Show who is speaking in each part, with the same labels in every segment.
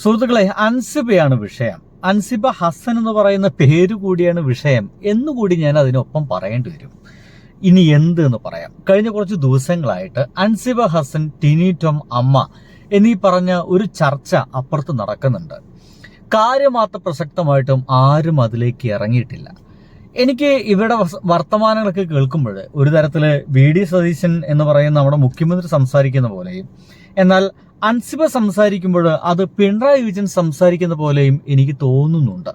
Speaker 1: സുഹൃത്തുക്കളെ, അൻസിബയാണ് വിഷയം. അൻസിബ ഹസൻ എന്ന് പറയുന്ന പേര് കൂടിയാണ് വിഷയം എന്നുകൂടി ഞാൻ അതിനൊപ്പം പറയേണ്ടി വരും. ഇനി എന്ത് എന്ന് പറയാം. കഴിഞ്ഞ കുറച്ച് ദിവസങ്ങളായിട്ട് അൻസിബ ഹസൻ, ടിനി ടോം, അമ്മ എന്നീ പറഞ്ഞ ഒരു ചർച്ച അപ്പുറത്ത് നടക്കുന്നുണ്ട്. കാര്യമാത്ര പ്രസക്തമായിട്ടും ആരും അതിലേക്ക് ഇറങ്ങിയിട്ടില്ല. എനിക്ക് ഇവരുടെ വർത്തമാനങ്ങളൊക്കെ കേൾക്കുമ്പോൾ ഒരു തരത്തില് വി.ഡി. സതീശൻ എന്ന് പറയുന്ന നമ്മുടെ മുഖ്യമന്ത്രി സംസാരിക്കുന്ന പോലെയും, എന്നാൽ അൻസിബ സംസാരിക്കുമ്പോൾ അത് പിണറായി വിജയൻ സംസാരിക്കുന്ന പോലെയും എനിക്ക് തോന്നുന്നുണ്ട്.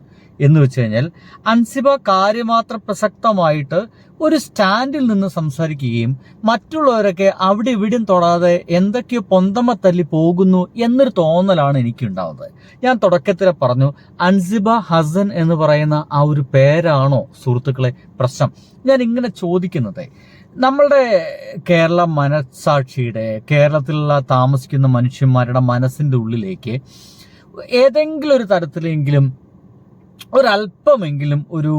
Speaker 1: എന്ന് വെച്ച് കഴിഞ്ഞാൽ അൻസിബ കാര്യമാത്ര പ്രസക്തമായിട്ട് ഒരു സ്റ്റാൻഡിൽ നിന്ന് സംസാരിക്കുകയും മറ്റുള്ളവരൊക്കെ അവിടെ ഇവിടെയും തൊടാതെ എന്തൊക്കെയോ പൊന്തമ്മ തല്ലി പോകുന്നു എന്നൊരു തോന്നലാണ് എനിക്കുണ്ടാവുന്നത്. ഞാൻ തുടക്കത്തിൽ പറഞ്ഞു, അൻസിബ ഹസൻ എന്ന് പറയുന്ന ആ ഒരു പേരാണോ സുഹൃത്തുക്കളെ പ്രശ്നം? ഞാൻ ഇങ്ങനെ ചോദിക്കുന്നത്, നമ്മളുടെ കേരള മനസാക്ഷിയുടെ, കേരളത്തിലുള്ള താമസിക്കുന്ന മനുഷ്യന്മാരുടെ മനസ്സിന്റെ ഉള്ളിലേക്ക് ഏതെങ്കിലും ഒരു തരത്തിലെങ്കിലും ഒരല്പമെങ്കിലും ഒരു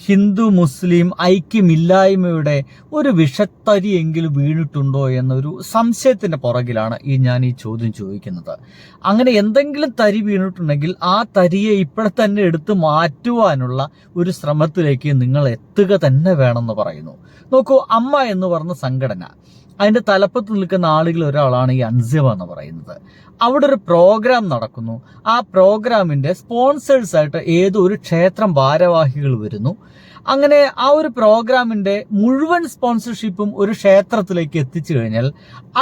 Speaker 1: ഹിന്ദു മുസ്ലിം ഐക്യമില്ലായ്മയുടെ ഒരു വിഷത്തരിയെങ്കിലും വീണിട്ടുണ്ടോ എന്നൊരു സംശയത്തിന്റെ പുറകിലാണ് ഞാൻ ഈ ചോദ്യം ചോദിക്കുന്നത്. അങ്ങനെ എന്തെങ്കിലും തരി വീണിട്ടുണ്ടെങ്കിൽ ആ തരിയെ ഇപ്പോഴെ തന്നെ എടുത്ത് മാറ്റുവാനുള്ള ഒരു ശ്രമത്തിലേക്ക് നിങ്ങൾ എത്തുക തന്നെ വേണമെന്ന് പറയുന്നു. നോക്കൂ, അമ്മ എന്ന് പറഞ്ഞ സംഘടന, അതിന്റെ തലപ്പത്ത് നിൽക്കുന്ന ആളുകൾ ഒരാളാണ് ഈ അൻസിബ എന്ന് പറയുന്നത്. അവിടെ ഒരു പ്രോഗ്രാം നടക്കുന്നു. ആ പ്രോഗ്രാമിന്റെ സ്പോൺസേഴ്സ് ആയിട്ട് ഏതോ ഒരു ക്ഷേത്രം ഭാരവാഹികൾ വരുന്നു. അങ്ങനെ ആ ഒരു പ്രോഗ്രാമിന്റെ മുഴുവൻ സ്പോൺസർഷിപ്പും ഒരു ക്ഷേത്രത്തിലേക്ക് എത്തിച്ചു കഴിഞ്ഞാൽ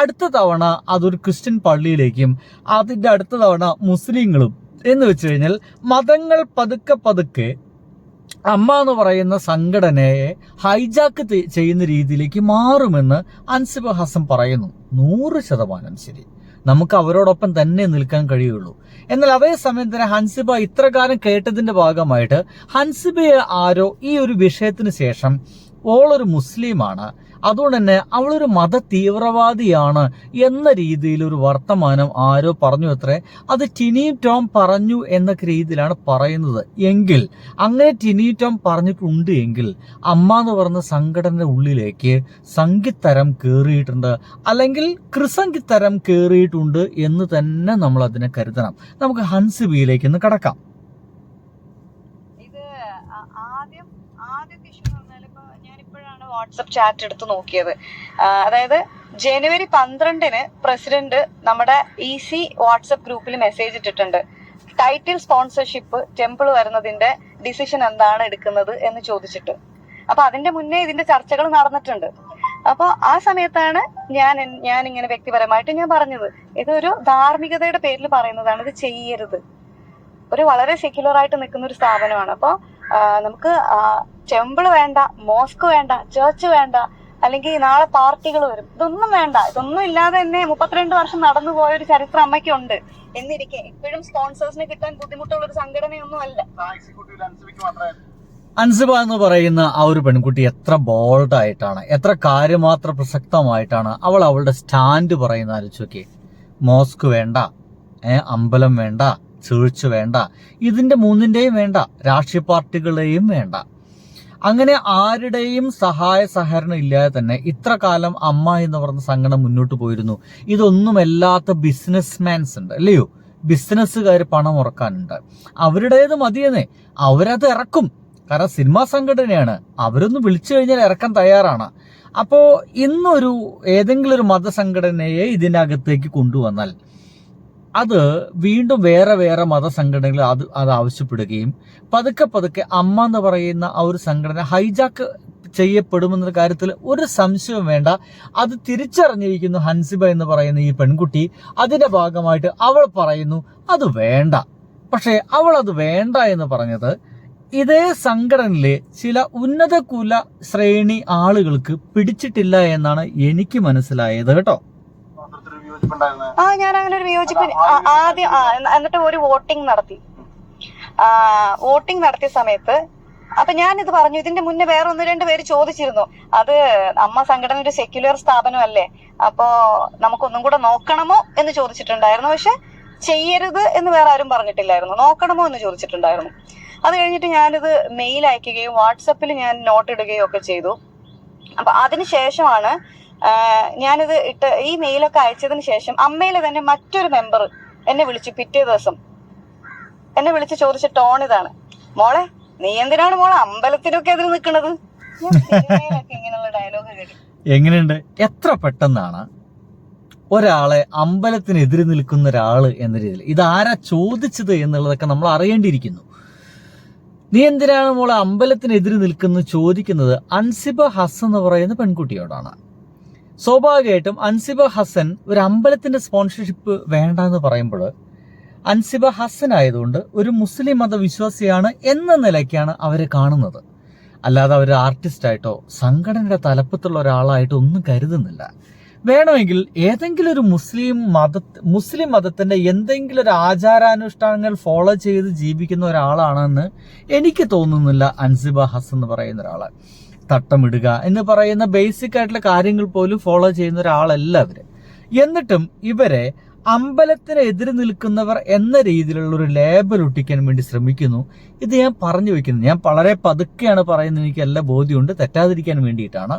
Speaker 1: അടുത്ത തവണ അതൊരു ക്രിസ്ത്യൻ പള്ളിയിലേക്കും അതിന്റെ അടുത്ത തവണ മുസ്ലിങ്ങളും എന്ന് വെച്ച് കഴിഞ്ഞാൽ മതങ്ങൾ പതുക്കെ പതുക്കെ അമ്മ എന്ന് പറയുന്ന സംഘടനയെ ഹൈജാക്ക് ചെയ്യുന്ന രീതിയിലേക്ക് മാറുമെന്ന് അൻസിബ ഹസൻ പറയുന്നു. 100% ശരി, നമുക്ക് അവരോടൊപ്പം തന്നെ നിൽക്കാൻ കഴിയുള്ളൂ. എന്നാൽ അതേസമയം തന്നെ ഹൻസിബ ഇത്രകാലം കേട്ടതിന്റെ ഭാഗമായിട്ട് ഹൻസിബയെ ആരോ ഈ ഒരു വിഷയത്തിന് ശേഷം ഓളൊരു മുസ്ലിമാണ്, അതുകൊണ്ട് തന്നെ അവളൊരു മത തീവ്രവാദിയാണ് എന്ന രീതിയിൽ ഒരു വർത്തമാനം ആരോ പറഞ്ഞു അത്രേ. അത് ടിനി ടോം പറഞ്ഞു എന്നൊക്കെ രീതിയിലാണ് പറയുന്നത്. എങ്കിൽ അങ്ങനെ ടിനി ടോം പറഞ്ഞിട്ടുണ്ട് എങ്കിൽ അമ്മ എന്ന് പറഞ്ഞ സംഘടനയുടെ ഉള്ളിലേക്ക് സംഗീതരം കയറിയിട്ടുണ്ട്, അല്ലെങ്കിൽ കൃസംഗീതരം കയറിയിട്ടുണ്ട് എന്ന് തന്നെ നമ്മൾ അതിനെ കരുതണം. നമുക്ക് ഹൻസിബയിലേക്ക് ഒന്ന് കടക്കാം.
Speaker 2: വാട്സപ്പ് ചാറ്റ് എടുത്ത് നോക്കിയത്, അതായത് ജനുവരി 12 പ്രസിഡന്റ് നമ്മുടെ EC വാട്സപ്പ് ഗ്രൂപ്പിൽ മെസ്സേജ് ഇട്ടിട്ടുണ്ട്. ടൈറ്റിൽ സ്പോൺസർഷിപ്പ് ടെമ്പിൾ വരുന്നതിന്റെ ഡിസിഷൻ എന്താണ് എടുക്കുന്നത് എന്ന് ചോദിച്ചിട്ട്. അപ്പൊ അതിന്റെ മുന്നേ ഇതിന്റെ ചർച്ചകൾ നടന്നിട്ടുണ്ട്. അപ്പൊ ആ സമയത്താണ് ഞാൻ ഇങ്ങനെ വ്യക്തിപരമായിട്ട് ഞാൻ പറഞ്ഞത്, ഇതൊരു ധാർമ്മികതയുടെ പേരിൽ പറയുന്നതാണ്, ഇത് ചെയ്യരുത്. ഒരു വളരെ സെക്യുലർ ആയിട്ട് നിൽക്കുന്ന ഒരു സ്ഥാപനമാണ്. അപ്പൊ നമുക്ക് ടെമ്പിൾ വേണ്ട, മോസ്ക് വേണ്ട, ചർച്ച് വേണ്ട, അല്ലെങ്കിൽ നാളെ പാർട്ടികൾ വരും, ഇതൊന്നും വേണ്ട. ഇതൊന്നും ഇല്ലാതെ തന്നെ 32 വർഷം നടന്നു പോയ ഒരു ചരിത്രം അമ്മയ്ക്കുണ്ട് എന്നിരിക്കെ ഇപ്പോഴും സ്പോൺസേഴ്സിന് കിട്ടാൻ ബുദ്ധിമുട്ടുള്ള ഒരു സംഘടനയൊന്നും അല്ല.
Speaker 1: അൻസിബ എന്ന് പറയുന്ന ആ ഒരു പെൺകുട്ടി എത്ര ബോൾഡായിട്ടാണ്, എത്ര കാര്യമാത്ര പ്രസക്തമായിട്ടാണ് അവൾ അവളുടെ സ്റ്റാൻഡ് പറയുന്ന ആലോചിച്ചോക്കെ. മോസ്ക് വേണ്ട, അമ്പലം വേണ്ട, ചർച്ച് വേണ്ട, ഇതിന്റെ മൂന്നിന്റെയും വേണ്ട, രാഷ്ട്രീയ പാർട്ടികളെയും വേണ്ട. അങ്ങനെ ആരുടെയും സഹായ സഹകരണം ഇല്ലാതെ തന്നെ ഇത്ര കാലം അമ്മ എന്ന് പറഞ്ഞ സംഘടന മുന്നോട്ട് പോയിരുന്നു. ഇതൊന്നുമല്ലാത്ത ബിസിനസ്മാൻസ് ഉണ്ട്, അല്ലയോ? ബിസിനസ്സുകാർ പണം ഇറക്കാനുണ്ട്, അവരുടേത് മതിയെന്നേ, അവരത് ഇറക്കും. കാരണം സിനിമാ സംഘടനയാണ്, അവരൊന്ന് വിളിച്ചു കഴിഞ്ഞാൽ ഇറക്കാൻ തയ്യാറാണ്. അപ്പോ ഇന്നൊരു ഏതെങ്കിലും ഒരു മതസംഘടനയെ ഇതിനകത്തേക്ക് കൊണ്ടുവന്നാൽ അത് വീണ്ടും വേറെ മതസംഘടനകൾ അത് ആവശ്യപ്പെടുകയും പതുക്കെ അമ്മ എന്ന് പറയുന്ന ആ ഒരു സംഘടന ഹൈജാക്ക് ചെയ്യപ്പെടുമെന്ന കാര്യത്തിൽ ഒരു സംശയവും വേണ്ട. അത് തിരിച്ചറിഞ്ഞിരിക്കുന്നു ഹൻസിബ എന്ന് പറയുന്ന ഈ പെൺകുട്ടി. അതിന്റെ ഭാഗമായിട്ട് അവൾ പറയുന്നു അത് വേണ്ട. പക്ഷേ അവൾ അത് വേണ്ട എന്ന് പറഞ്ഞത് ഇതേ സംഘടനയിലെ ചില ഉന്നത കുല ശ്രേണി ആളുകൾക്ക് പിടിച്ചിട്ടില്ല എന്നാണ് എനിക്ക് മനസ്സിലായത് കേട്ടോ.
Speaker 2: ഞാൻ അങ്ങനെ ഒരു വിയോജിപ്പ് ആദ്യം എന്നിട്ട് ഒരു വോട്ടിംഗ് നടത്തിയ സമയത്ത് അപ്പൊ ഞാനിത് പറഞ്ഞു. ഇതിന്റെ മുന്നേ വേറെ 1-2 പേര് ചോദിച്ചിരുന്നു, അത് അമ്മ സംഘടന ഒരു സെക്യുലർ സ്ഥാപനമല്ലേ, അപ്പോ നമുക്കൊന്നും കൂടെ നോക്കണമോ എന്ന് ചോദിച്ചിട്ടുണ്ടായിരുന്നു. പക്ഷെ ചെയ്യരുത് എന്ന് വേറെ ആരും പറഞ്ഞിട്ടില്ലായിരുന്നു, നോക്കണമോ എന്ന് ചോദിച്ചിട്ടുണ്ടായിരുന്നു. അത് കഴിഞ്ഞിട്ട് ഞാനിത് മെയിൽ അയക്കുകയും വാട്സപ്പിൽ ഞാൻ നോട്ട് ഇടുകയും ഒക്കെ ചെയ്തു. അപ്പൊ അതിനുശേഷമാണ് ഞാനിത് ഈ മെയിലൊക്കെ അയച്ചതിന് ശേഷം അമ്മയിലെ തന്നെ മറ്റൊരു മെമ്പർ എന്നെ വിളിച്ചു പിറ്റേ ദിവസം എന്നെ വിളിച്ച് ചോദിച്ച ടോൺ ഇതാണ്: മോളെ, നീ എന്തിനാണ് മോളെ അമ്പലത്തിനൊക്കെ എതിര് നിൽക്കുന്നത്? ഇങ്ങനെയുള്ള ഡയലോഗ് കേട്ടു.
Speaker 1: എങ്ങനെയുണ്ട്? എത്ര പെട്ടെന്നാണ് ഒരാളെ അമ്പലത്തിനെതിരെ നിൽക്കുന്ന ഒരാള് എന്ന രീതിയിൽ ഇതാരാ ചോദിച്ചത് എന്നുള്ളതൊക്കെ നമ്മൾ അറിയേണ്ടിയിരിക്കുന്നു. നീ എന്തിനാണ് മോളെ അമ്പലത്തിനെതിരെ നിൽക്കുന്നത് ചോദിക്കുന്നത് അൻസിബ ഹസൻ എന്ന് പറയുന്ന പെൺകുട്ടിയോടാണ്. സ്വാഭാവികമായിട്ടും അൻസിബ ഹസൻ ഒരു അമ്പലത്തിന്റെ സ്പോൺസർഷിപ്പ് വേണ്ട എന്ന് പറയുമ്പോൾ അൻസിബ ഹസൻ ആയതുകൊണ്ട് ഒരു മുസ്ലിം മതവിശ്വാസിയാണ് എന്ന നിലയ്ക്കാണ് അവരെ കാണുന്നത്. അല്ലാതെ അവർ ആർട്ടിസ്റ്റായിട്ടോ സംഘടനയുടെ തലപ്പത്തുള്ള ഒരാളായിട്ടോ ഒന്നും കരുതുന്നില്ല. വേണമെങ്കിൽ ഏതെങ്കിലും ഒരു മുസ്ലിം മതത്തിന്റെ എന്തെങ്കിലും ഒരു ആചാരാനുഷ്ഠാനങ്ങൾ ഫോളോ ചെയ്ത് ജീവിക്കുന്ന ഒരാളാണെന്ന് എനിക്ക് തോന്നുന്നില്ല അൻസിബ ഹസൻ എന്ന് പറയുന്ന ഒരാള്. തട്ടമിടുക എന്ന് പറയുന്ന ബേസിക് ആയിട്ടുള്ള കാര്യങ്ങൾ പോലും ഫോളോ ചെയ്യുന്ന ഒരാളല്ല അവര്. എന്നിട്ടും ഇവരെ അമ്പലത്തിന് എതിര് നിൽക്കുന്നവർ എന്ന രീതിയിലുള്ള ഒരു ലേബൽ ഒട്ടിക്കാൻ വേണ്ടി ശ്രമിക്കുന്നു. ഇത് ഞാൻ പറഞ്ഞു വെക്കുന്നത്, ഞാൻ വളരെ പതുക്കെയാണ് പറയുന്നത്, എനിക്ക് എല്ലാ ബോധ്യമുണ്ട്, തെറ്റാതിരിക്കാൻ വേണ്ടിയിട്ടാണ്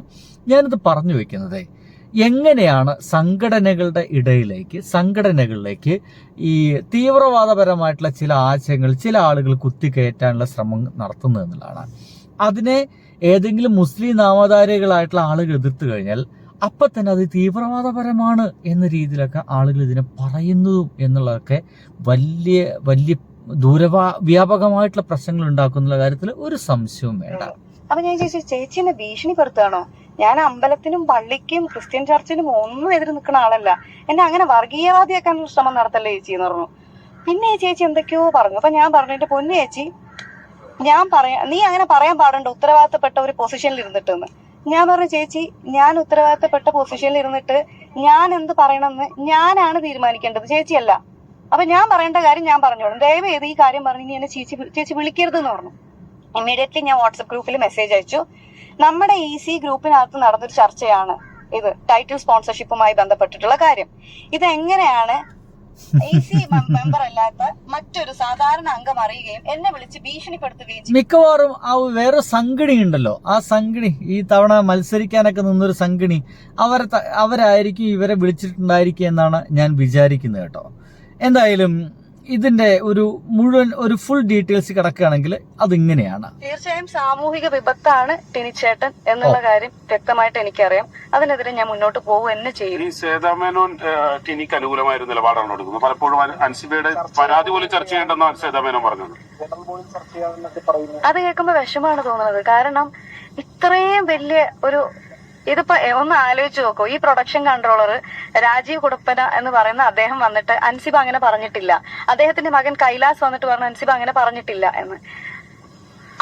Speaker 1: ഞാനിത് പറഞ്ഞു വെക്കുന്നത്. എങ്ങനെയാണ് സംഘടനകളിലേക്ക് ഈ തീവ്രവാദപരമായിട്ടുള്ള ചില ആശയങ്ങൾ ചില ആളുകൾ കുത്തിക്കയറ്റാനുള്ള ശ്രമം നടത്തുന്നത് എന്നുള്ളതാണ്. അതിനെ ഏതെങ്കിലും മുസ്ലിം നാമധാരികളായിട്ടുള്ള ആളുകൾ എതിർത്ത് കഴിഞ്ഞാൽ അപ്പൊ തന്നെ അത് തീവ്രവാദപരമാണ് എന്ന രീതിയിലൊക്കെ ആളുകൾ ഇതിനെ പറയുന്നതും എന്നുള്ളതൊക്കെ വലിയ വലിയ വ്യാപകമായിട്ടുള്ള പ്രശ്നങ്ങൾ ഉണ്ടാക്കുന്ന കാര്യത്തിൽ ഒരു സംശയവും വേണ്ട.
Speaker 2: അപ്പൊ ഞാൻ ചേച്ചി എന്നെ ഭീഷണിപ്പെടുത്തുകയാണോ? ഞാൻ അമ്പലത്തിനും പള്ളിക്കും ക്രിസ്ത്യൻ ചർച്ചിനും ഒന്നും എതിര് നിൽക്കുന്ന ആളല്ല. എന്നെ അങ്ങനെ വർഗീയവാദിയാക്കാനുള്ള ശ്രമം നടത്തല്ലേ ചേച്ചി എന്ന് പറഞ്ഞു. പിന്നെ ചേച്ചി എന്തൊക്കെയോ പറഞ്ഞു. അപ്പൊ ഞാൻ പറഞ്ഞു, എന്റെ പൊന്നു ചേച്ചി, നീ അങ്ങനെ പറയാൻ പാടുണ്ടോ ഉത്തരവാദിത്തപ്പെട്ട ഒരു പൊസിഷനിൽ ഇരുന്നിട്ടെന്ന്. ഞാൻ പറഞ്ഞു, ചേച്ചി, ഞാൻ ഉത്തരവാദിത്തപ്പെട്ട പൊസിഷനിൽ ഇരുന്നിട്ട് ഞാൻ എന്ത് പറയണമെന്ന് ഞാനാണ് തീരുമാനിക്കേണ്ടത്, ചേച്ചിയല്ല. അപ്പൊ ഞാൻ പറയേണ്ട കാര്യം ഞാൻ പറഞ്ഞോളും. ദയവ് ചെയ്ത് ഈ കാര്യം പറഞ്ഞു ഇനി എന്നെ ചേച്ചി വിളിക്കരുത് എന്ന് പറഞ്ഞു. ഇമ്മീഡിയറ്റ്ലി ഞാൻ വാട്സപ്പ് ഗ്രൂപ്പിൽ മെസ്സേജ് അയച്ചു. നമ്മുടെ EC ഗ്രൂപ്പിനകത്ത് നടന്നൊരു ചർച്ചയാണ് ഇത്, ടൈറ്റിൽ സ്പോൺസർഷിപ്പുമായി ബന്ധപ്പെട്ടിട്ടുള്ള കാര്യം. ഇതെങ്ങനെയാണ് EC മെമ്പർ അല്ലാത്ത മറ്റൊരു സാധാരണ അംഗം അറിയുകയും എന്നെ വിളിച്ച് ഭീഷണിപ്പെടുത്തുകയും ചെയ്യും.
Speaker 1: മിക്കവാറും ആ വേറെ സംഘടന ഉണ്ടല്ലോ, ആ സംഘടന ഈ തവണ മത്സരിക്കാനൊക്കെ നിന്നൊരു സംഘടന അവരായിരിക്കും ഇവരെ വിളിച്ചിട്ടുണ്ടായിരിക്കുക എന്നാണ് ഞാൻ വിചാരിക്കുന്നത് കേട്ടോ. എന്തായാലും ഇതിന്റെ ഒരു ഫുൾ ഡീറ്റെയിൽസ് കിടക്കുകയാണെങ്കിൽ അതിങ്ങനെയാണ്.
Speaker 2: തീർച്ചയായും സാമൂഹിക വിപത്താണ് ടിനിച്ചേട്ടൻ എന്നുള്ള കാര്യം വ്യക്തമായിട്ട് എനിക്കറിയാം. അതിനെതിരെ ഞാൻ മുന്നോട്ട് പോകുക തന്നെ ചെയ്യും.
Speaker 3: സേതാമേനോൻ ടിനിക്ക് അനുകൂലമായ ഒരു നിലപാടാണ് എടുക്കുന്നത്. പലപ്പോഴും അൻസിബയുടെ പരാതി പോലും ചർച്ച ചെയ്യേണ്ടെന്നാണ് സേതാമേനോൻ പറഞ്ഞത്.
Speaker 2: അത് കേൾക്കുമ്പോൾ വിഷമാണ് തോന്നുന്നത്. കാരണം ഇത്രയും വലിയ ഇതിപ്പോ ഒന്ന് ആലോചിച്ച് നോക്കൂ. ഈ പ്രൊഡക്ഷൻ കൺട്രോളർ രാജീവ് കുടപ്പന എന്ന് പറയുന്ന അദ്ദേഹം വന്നിട്ട് അൻസിബ അങ്ങനെ പറഞ്ഞിട്ടില്ല, അദ്ദേഹത്തിന്റെ മകൻ കൈലാസ് വന്നിട്ട് പറഞ്ഞു അൻസിബ അങ്ങനെ പറഞ്ഞിട്ടില്ല എന്ന്.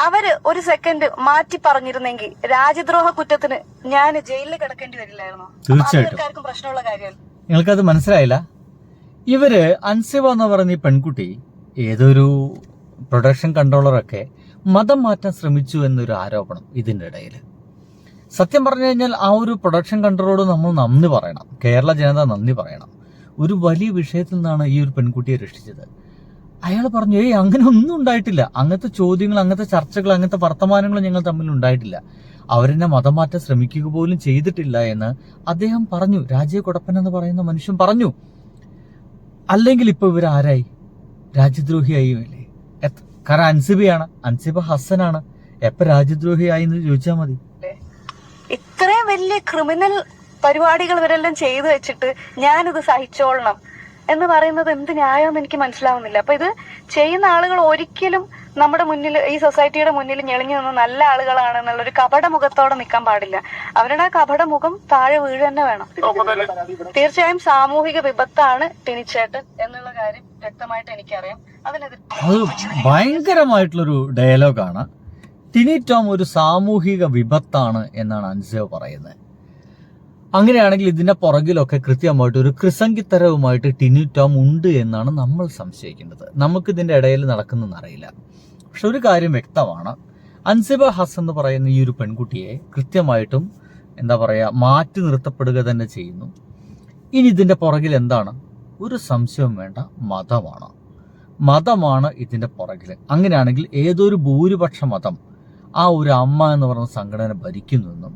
Speaker 2: അവര് ഒരു സെക്കൻഡ് മാറ്റി പറഞ്ഞിരുന്നെങ്കിൽ രാജ്യദ്രോഹ കുറ്റത്തിന് ഞാൻ ജയിലിൽ കിടക്കേണ്ടി വരില്ലായിരുന്നോ? തീർച്ചയായിട്ടും പ്രശ്നമുള്ള കാര്യമല്ല.
Speaker 1: നിങ്ങൾക്കത് മനസ്സിലായില്ല? ഇവര് അൻസിബ എന്ന് പറയുന്ന ഈ പെൺകുട്ടി ഏതൊരു പ്രൊഡക്ഷൻ കൺട്രോളറൊക്കെ മതം മാറ്റാൻ ശ്രമിച്ചു എന്നൊരു ആരോപണം ഇതിന്റെ ഇടയിൽ. സത്യം പറഞ്ഞു കഴിഞ്ഞാൽ ആ ഒരു പ്രൊഡക്ഷൻ കൺട്രോളോട് നമ്മൾ നന്ദി പറയണം, കേരള ജനത നന്ദി പറയണം. ഒരു വലിയ വിഷയത്തിൽ നിന്നാണ് ഈ ഒരു പെൺകുട്ടിയെ രക്ഷിച്ചത്. അയാൾ പറഞ്ഞു, അങ്ങനെ ഒന്നും ഉണ്ടായിട്ടില്ല, അങ്ങനത്തെ ചോദ്യങ്ങൾ, അങ്ങനത്തെ ചർച്ചകൾ, അങ്ങനത്തെ വർത്തമാനങ്ങൾ ഞങ്ങൾ തമ്മിൽ ഉണ്ടായിട്ടില്ല, അവരെന്നെ മതം മാറ്റാൻ ശ്രമിക്കുക പോലും ചെയ്തിട്ടില്ല എന്ന് അദ്ദേഹം പറഞ്ഞു. രാജീവ് കുടപ്പൻ എന്ന് പറയുന്ന മനുഷ്യൻ പറഞ്ഞു. അല്ലെങ്കിൽ ഇപ്പൊ ഇവരാരായി? രാജ്യദ്രോഹിയായില്ലേ? കാരണം അൻസിബ ഹസനാണ്. എപ്പ രാജ്യദ്രോഹിയായി എന്ന് ചോദിച്ചാൽ മതി.
Speaker 2: ഇത്രയും വലിയ ക്രിമിനൽ പരിപാടികൾ ഇവരെല്ലാം ചെയ്തു വെച്ചിട്ട് ഞാനിത് സഹിച്ചോളണം എന്ന് പറയുന്നത് എന്ത് ന്യായമെന്ന് എനിക്ക് മനസ്സിലാവുന്നില്ല. അപ്പൊ ഇത് ചെയ്യുന്ന ആളുകൾ ഒരിക്കലും നമ്മുടെ മുന്നിൽ, ഈ സൊസൈറ്റിയുടെ മുന്നിൽ ഞെളിഞ്ഞു നിന്ന് നല്ല ആളുകളാണെന്നുള്ളൊരു കപട മുഖത്തോടെ നിൽക്കാൻ പാടില്ല. അവരുടെ ആ കപട മുഖം താഴെ വീഴ് തന്നെ വേണം. തീർച്ചയായും സാമൂഹിക വിപത്താണ് ടിനിച്ചേട്ടൻ എന്നുള്ള കാര്യം വ്യക്തമായിട്ട് എനിക്കറിയാം. അതിനെതിരെ
Speaker 1: ഭയങ്കരമായിട്ടുള്ളൊരു ഡയലോഗാണ്. ടിനി ടോം ഒരു സാമൂഹിക വിപത്താണ് എന്നാണ് അൻസിബ പറയുന്നത്. അങ്ങനെയാണെങ്കിൽ ഇതിന്റെ പുറകിലൊക്കെ കൃത്യമായിട്ട് ഒരു കൃസംഗിത്തരവുമായിട്ട് ടിനി ടോം ഉണ്ട് എന്നാണ് നമ്മൾ സംശയിക്കേണ്ടത്. നമുക്കിതിന്റെ ഇടയിൽ നടക്കുന്നതെന്ന് അറിയില്ല. പക്ഷെ ഒരു കാര്യം വ്യക്തമാണ്, അൻസിബ ഹസൻ എന്ന് പറയുന്ന ഈ ഒരു പെൺകുട്ടിയെ കൃത്യമായിട്ടും മാറ്റി നിർത്തപ്പെടുക തന്നെ ചെയ്യുന്നു. ഇനി ഇതിന്റെ പുറകിൽ എന്താണ്? ഒരു സംശയവും വേണ്ട, മതമാണ് ഇതിന്റെ പുറകിൽ. അങ്ങനെയാണെങ്കിൽ ഏതൊരു ഭൂരിപക്ഷ മതം ആ ഒരു അമ്മ എന്ന് പറയുന്ന സംഘടന ഭരിക്കുന്നെന്നും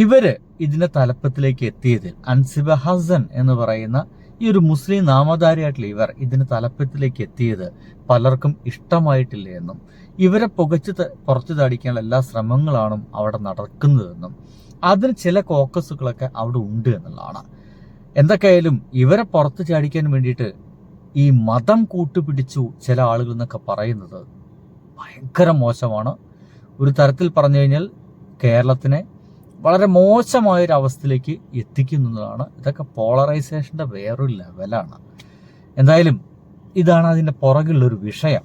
Speaker 1: ഇവര് ഇതിന്റെ തലപ്പത്തിലേക്ക് എത്തിയതിൽ അൻസിബ ഹസൻ എന്ന് പറയുന്ന ഈ ഒരു മുസ്ലിം നാമധാരിയായിട്ടുള്ള ഇവർ ഇതിന് തലപ്പത്തിലേക്ക് എത്തിയത് പലർക്കും ഇഷ്ടമായിട്ടില്ല എന്നും ഇവരെ പുകച്ച് പുറത്തു താടിക്കാനുള്ള എല്ലാ ശ്രമങ്ങളാണ് അവിടെ നടക്കുന്നതെന്നും അതിന് ചില കോക്കസുകളൊക്കെ അവിടെ ഉണ്ട് എന്നുള്ളതാണ്. എന്തൊക്കെയായാലും ഇവരെ പുറത്തു ചാടിക്കാൻ വേണ്ടിയിട്ട് ഈ മതം കൂട്ടുപിടിച്ചു ചില ആളുകൾ എന്നൊക്കെ പറയുന്നത് ഭയങ്കര മോശമാണ്. ഒരു തരത്തിൽ പറഞ്ഞു കഴിഞ്ഞാൽ കേരളത്തിനെ വളരെ മോശമായൊരു അവസ്ഥയിലേക്ക് എത്തിക്കുന്നതാണ്. ഇതൊക്കെ പോളറൈസേഷൻ്റെ വേറൊരു ലെവലാണ്. എന്തായാലും ഇതാണ് അതിൻ്റെ പുറകിലുള്ളൊരു വിഷയം.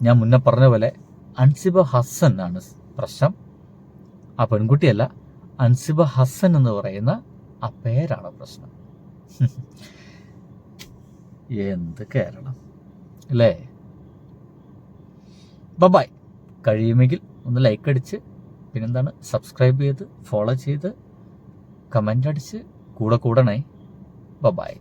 Speaker 1: ഞാൻ മുന്നേ പറഞ്ഞ പോലെ അൻസിബ ഹസൻ ആണ് പ്രശ്നം. ആ പെൺകുട്ടിയല്ല, അൻസിബ ഹസൻ എന്ന് പറയുന്ന ആ പേരാണ് പ്രശ്നം. എന്ത് കേരളം അല്ലേ? ബൈ. കഴിയുമെങ്കിൽ ഒന്ന് ലൈക്ക് അടിച്ച് പിന്നെന്താണ് സബ്സ്ക്രൈബ് ചെയ്ത് ഫോളോ ചെയ്ത് കമൻ്റ് അടിച്ച് കൂടെ കൂടണേ. ബൈ.